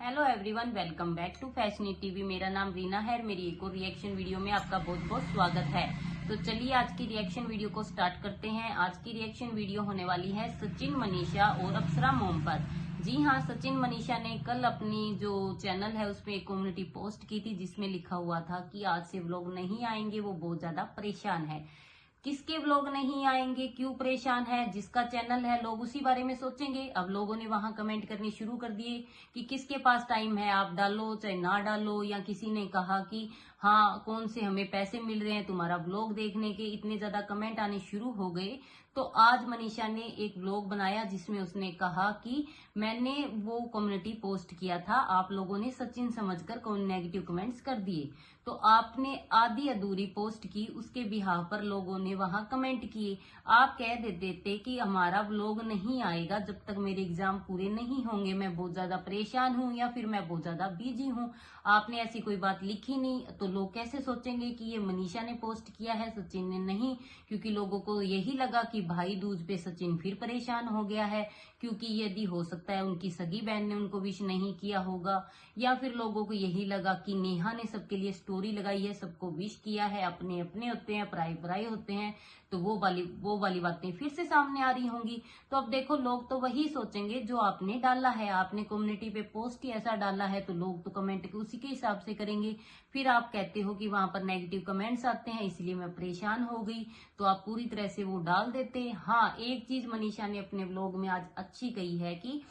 Hello everyone, welcome back to Fashiony TV. मेरा नाम रीना है। मेरी एक और रिएक्शन वीडियो में आपका बहुत बहुत स्वागत है। तो चलिए आज की रिएक्शन वीडियो को स्टार्ट करते हैं। आज की रिएक्शन वीडियो होने वाली है सचिन, मनीषा और अप्सरा मोम पर। जी हाँ, सचिन मनीषा ने कल अपनी जो चैनल है उसमें एक कम्युनिटी पोस्ट की थी जिसमें लिखा हुआ था कि आज से व्लॉग नहीं आएंगे, वो बहुत ज्यादा परेशान है। किसके व्लॉग नहीं आएंगे, क्यों परेशान है, जिसका चैनल है लोग उसी बारे में सोचेंगे। अब लोगों ने वहां कमेंट करने शुरू कर दिए कि किसके पास टाइम है, आप डालो चाहे ना डालो। या किसी ने कहा कि हाँ, कौन से हमें पैसे मिल रहे हैं तुम्हारा व्लॉग देखने के। इतने ज्यादा कमेंट आने शुरू हो गए। तो आज मनीषा ने एक व्लॉग बनाया जिसमें उसने कहा कि मैंने वो कम्युनिटी पोस्ट किया था, आप लोगों ने सचिन समझकर नेगेटिव कमेंट्स कर दिए। तो आपने आधी अधूरी पोस्ट की, उसके बिहाफ पर लोगों ने वहां कमेंट किए। आप कह देते कि हमारा व्लॉग नहीं आएगा जब तक मेरे एग्जाम पूरे नहीं होंगे, मैं बहुत ज्यादा परेशान हूँ या फिर मैं बहुत ज्यादा बिजी हूँ। आपने ऐसी कोई बात लिखी नहीं, तो लोग कैसे सोचेंगे कि ये मनीषा ने पोस्ट किया है, सचिन ने नहीं। क्योंकि लोगों को यही लगा कि भाई दूज पे सचिन फिर परेशान हो गया है, क्योंकि यदि हो सकता है उनकी सगी बहन ने उनको विश नहीं किया होगा, या फिर लोगों को यही लगा कि नेहा ने सबके लिए स्टोरी लगाई है, सबको विश किया है, अपने अपने होते हैं, पराई पराई होते हैं, तो वो वाली बातें फिर से सामने आ रही होंगी। तो अब देखो, लोग तो वही सोचेंगे जो आपने डाला है। आपने कम्युनिटी पे पोस्ट ही ऐसा डाला है तो लोग तो कमेंट उसी के हिसाब से करेंगे। फिर आप कहते हो कि वहां पर नेगेटिव कमेंट्स आते हैं इसलिए मैं परेशान हो गई, तो आप पूरी तरह से वो डाल देते। हाँ, एक चीज मनीषा ने अपने व्लॉग में आज अच्छी कही है कि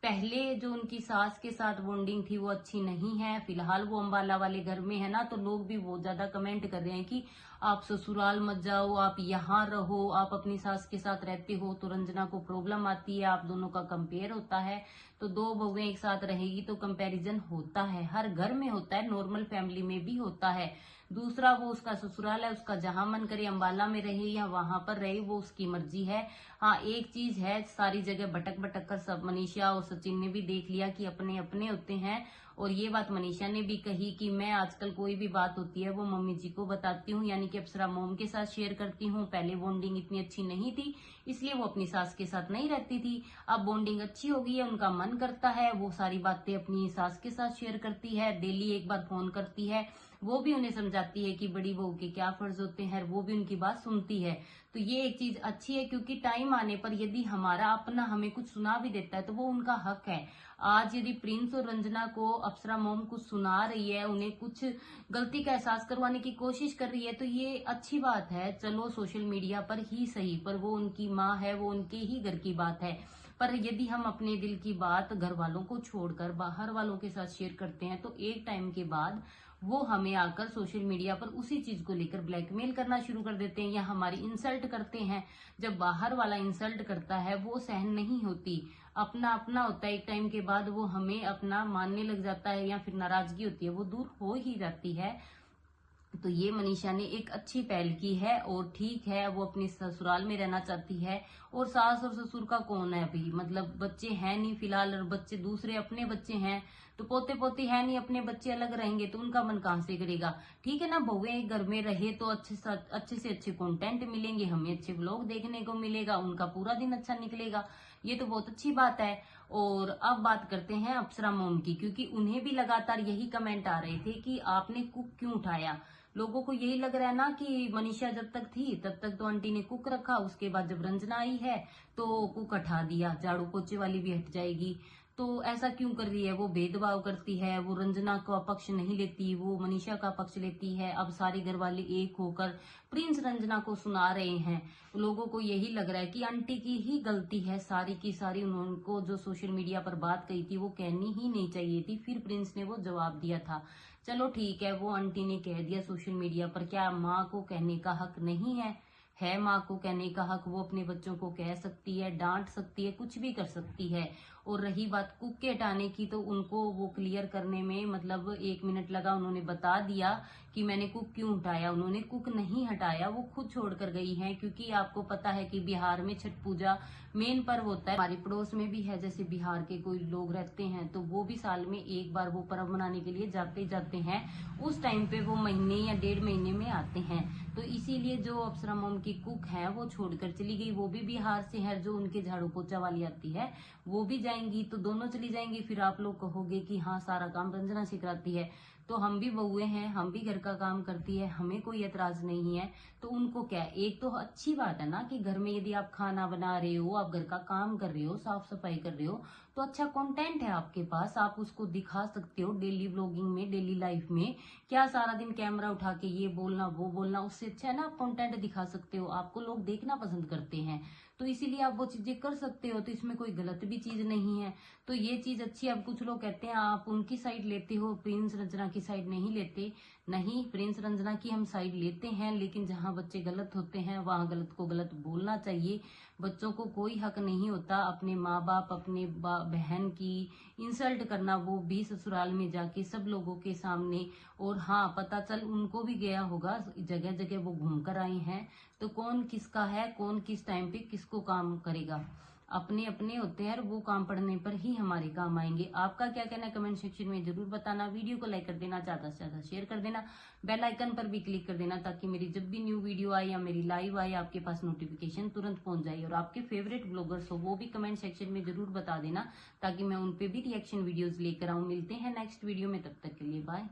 पहले जो उनकी सास के साथ बॉन्डिंग थी वो अच्छी नहीं है। फिलहाल वो अंबाला वाले घर में है ना, तो लोग भी बहुत ज्यादा कमेंट कर रहे हैं कि आप ससुराल मत जाओ, आप यहाँ रहो। आप अपनी सास के साथ रहते हो तो रंजना को प्रॉब्लम आती है, आप दोनों का कंपेयर होता है। तो दो बहुएं एक साथ रहेगी तो कंपैरिजन होता है, हर घर में होता है, नॉर्मल फैमिली में भी होता है। दूसरा, वो उसका ससुराल है, उसका जहां मन करे अंबाला में रहे या वहां पर रहे, वो उसकी मर्जी है। हाँ, एक चीज है, सारी जगह भटक भटक कर सब मनीषा और सचिन ने भी देख लिया कि अपने अपने होते हैं। और ये बात मनीषा ने भी कही कि मैं आजकल कोई भी बात होती है वो मम्मी जी को बताती हूँ, यानी कि अप्सरा मोम के साथ शेयर करती हूँ। पहले बॉन्डिंग इतनी अच्छी नहीं थी इसलिए वो अपनी सास के साथ नहीं रहती थी। अब बॉन्डिंग अच्छी हो गई है, उनका मन करता है वो सारी बातें अपनी सास के साथ शेयर करती है। डेली एक बार फोन करती है, वो भी उन्हें समझाती है कि बड़ी बहू के क्या फर्ज होते हैं, वो भी उनकी बात सुनती है। तो ये एक चीज अच्छी है, क्योंकि टाइम आने पर यदि हमारा अपना हमें कुछ सुना भी देता है तो वो उनका हक है। आज यदि प्रिंस और रंजना को अप्सरा मोम कुछ सुना रही है, उन्हें कुछ गलती का एहसास करवाने की कोशिश कर रही है, तो ये अच्छी बात है। चलो सोशल मीडिया पर ही सही, पर वो उनकी माँ है, वो उनके ही घर की बात है। पर यदि हम अपने दिल की बात घर वालों को छोड़कर बाहर वालों के साथ शेयर करते हैं तो एक टाइम के बाद वो हमें आकर सोशल मीडिया पर उसी चीज को लेकर ब्लैकमेल करना शुरू कर देते हैं या हमारी इंसल्ट करते हैं। जब बाहर वाला इंसल्ट करता है वो सहन नहीं होती, अपना अपना होता है। एक टाइम के बाद वो हमें अपना मानने लग जाता है या फिर नाराजगी होती है वो दूर हो ही जाती है। तो ये मनीषा ने एक अच्छी पहल की है और ठीक है, वो अपने ससुराल में रहना चाहती है। और सास और ससुर का कौन है अभी, मतलब बच्चे हैं नहीं फिलहाल, और बच्चे दूसरे अपने बच्चे हैं, तो पोते पोती है नहीं, अपने बच्चे अलग रहेंगे तो उनका मन कहां से करेगा। ठीक है ना, बहुएं एक घर में रहे तो अच्छे से अच्छे कंटेंट मिलेंगे, हमें अच्छे व्लॉग देखने को मिलेगा, उनका पूरा दिन अच्छा निकलेगा। ये तो बहुत अच्छी बात है। और अब बात करते हैं अप्सरा मोम की, क्योंकि उन्हें भी लगातार यही कमेंट आ रहे थे कि आपने कुक क्यों उठाया। लोगों को यही लग रहा है ना कि मनीषा जब तक थी तब तक तो आंटी ने कुक रखा, उसके बाद जब रंजना आई है तो कुक हटा दिया, झाड़ू पोछे वाली भी हट जाएगी। तो ऐसा क्यों कर रही है, वो भेदभाव करती है, वो रंजना का पक्ष नहीं लेती, वो मनीषा का पक्ष लेती है। अब सारे घर वाले एक होकर प्रिंस रंजना को सुना रहे हैं। लोगों को यही लग रहा है कि आंटी की ही गलती है सारी की सारी, उनको जो सोशल मीडिया पर बात कही थी वो कहनी ही नहीं चाहिए थी। फिर प्रिंस ने वो जवाब दिया था। चलो ठीक है, वो आंटी ने कह दिया सोशल मीडिया पर, क्या माँ को कहने का हक नहीं है? है माँ को कहने का हक, वो अपने बच्चों को कह सकती है, डांट सकती है, कुछ भी कर सकती है। और रही बात कुक के हटाने की, तो उनको वो क्लियर करने में मतलब 1 मिनट लगा, उन्होंने बता दिया कि मैंने कुक क्यों हटाया। उन्होंने कुक नहीं हटाया, वो खुद छोड़कर गई हैं, क्योंकि आपको पता है कि बिहार में छठ पूजा मेन पर्व होता है। हमारे पड़ोस में भी है, जैसे बिहार के कोई लोग रहते हैं तो वो भी साल में एक बार वो पर्व मनाने के लिए जाते हैं। उस टाइम पे वो महीने या 1.5 महीने में आते हैं। तो इसीलिए जो अप्सरा मोम की कुक है वो छोड़कर चली गई, वो भी बिहार से है। जो उनके झाड़ू पोछा वाली आती है वो भी जाएंगी तो दोनों चली जाएंगी, फिर आप लोग कहोगे कि हाँ सारा काम रंजना सिखाती है। तो हम भी बहुएं हैं, हम भी घर का काम करती है, हमें कोई एतराज नहीं है। तो उनको क्या, एक तो अच्छी बात है ना कि घर में यदि आप खाना बना रहे हो, आप घर का काम कर रहे हो, साफ सफाई कर रहे हो, तो अच्छा कंटेंट है आपके पास, आप उसको दिखा सकते हो डेली व्लॉगिंग में, डेली लाइफ में। क्या सारा दिन कैमरा उठा के ये बोलना वो बोलना, उससे अच्छा है ना आप कंटेंट दिखा सकते हो, आपको लोग देखना पसंद करते हैं, तो इसीलिए आप वो चीजें कर सकते हो। तो इसमें कोई गलत भी चीज नहीं है, तो ये चीज अच्छी है। अब कुछ लोग कहते हैं आप उनकी साइड लेते हो, प्रिंस रंजना की साइड नहीं लेते। नहीं, प्रिंस रंजना की हम साइड लेते हैं, लेकिन जहां बच्चे गलत होते हैं वहां गलत को गलत बोलना चाहिए। बच्चों को कोई हक नहीं होता अपने माँ बाप, अपने बहन की इंसल्ट करना, वो भी ससुराल में जाके सब लोगों के सामने। और हाँ, पता चल उनको भी गया होगा, जगह जगह वो घूम कर आई हैं, तो कौन किसका है, कौन किस टाइम पे किसको काम करेगा, अपने अपने होते हैं और वो काम पड़ने पर ही हमारे काम आएंगे। आपका क्या कहना है कमेंट सेक्शन में जरूर बताना। वीडियो को लाइक कर देना, ज्यादा से ज्यादा शेयर कर देना, बेल आइकन पर भी क्लिक कर देना, ताकि मेरी जब भी न्यू वीडियो आए या मेरी लाइव आए आपके पास नोटिफिकेशन तुरंत पहुंच जाए। और आपके फेवरेट ब्लॉगर्स हो वो भी कमेंट सेक्शन में जरूर बता देना, ताकि मैं उन पे भी रिएक्शन वीडियोज लेकर आऊं। मिलते हैं नेक्स्ट वीडियो में, तब तक के लिए बाय।